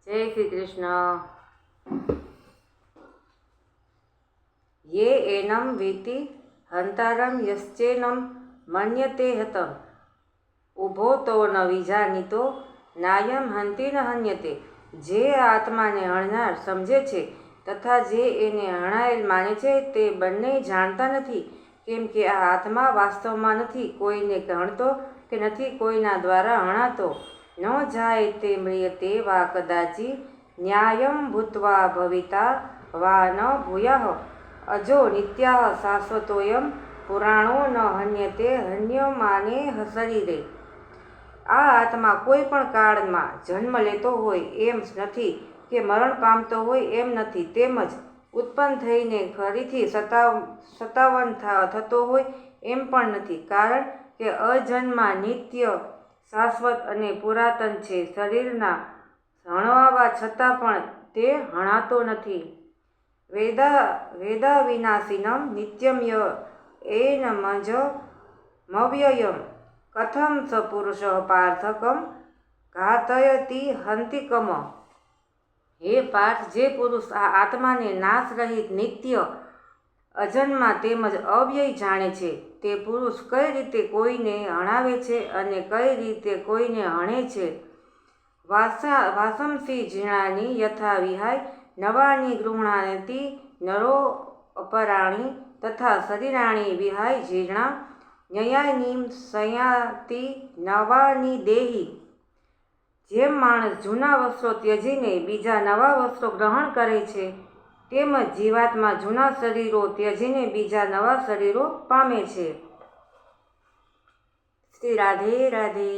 જય શ્રી કૃષ્ણ। ये एनं वीति हंतारं यश्चेनं मन्यते हतं उभो तो न विजानीतो नायम हंति न हन्यते। જે આત્માને હણનાર સમજે છે તથા જે એને હણાયેલ માને છે તે બંને જાણતા નથી, કેમ કે આ આત્મા વાસ્તવમાં નથી કોઈને હણતો કે નથી કોઈના દ્વારા હણાતો। ન જાય તે મ્રિયતે વા કદાચિ ન્યાયમ ભૂત્વા ભવિતા વા ન ભૂયાઃ અજો નિત્યાઃ શાશ્વતોયમ પુરાણો ન હન્યતે હન્યમાને શરીરે। આ આત્મા કોઈ પણ કાળમાં જન્મ લેતો હોય એમ નથી કે મરણ પામતો હોય એમ નથી, તેમજ ઉત્પન્ન થઈને ફરીથી સતાવન થતો હોય એમ પણ નથી, કારણ કે અજન્મા નિત્ય શાશ્વત અને પુરાતન છે। શરીરના હણવાવા છતાં પણ તે હણાતો નથી। વેદા વિનાશિનમ નિત્યમ એનમજ મવ્યયમ કથમ સ પુરુષ પાર્થકમ ઘાતયતિ હંતિકમ। હે પાર્થ, જે પુરુષ આ આત્માને નાશ રહિત નિત્ય અજન્મા તેમજ અવ્યય જાણે છે તે પુરુષ કઈ રીતે કોઈને હણાવે છે અને કઈ રીતે કોઈને હણે છે। વાસંસી જીર્ણાની યથા વિહાય નવાની ગૃહણાતિ નરો અપરાણી તથા શરીરાણી વિહાય જીર્ણા ન્યાયનીમ સંયાતિ નવાની દેહી। જેમ માણસ જૂના વસ્ત્રો ત્યજીને બીજા નવા વસ્ત્રો ગ્રહણ કરે છે, તેમજ જીવાત્મા જૂના શરીરો ત્યજીને બીજા નવા શરીરો પામે છે। શ્રી રાધે રાધે।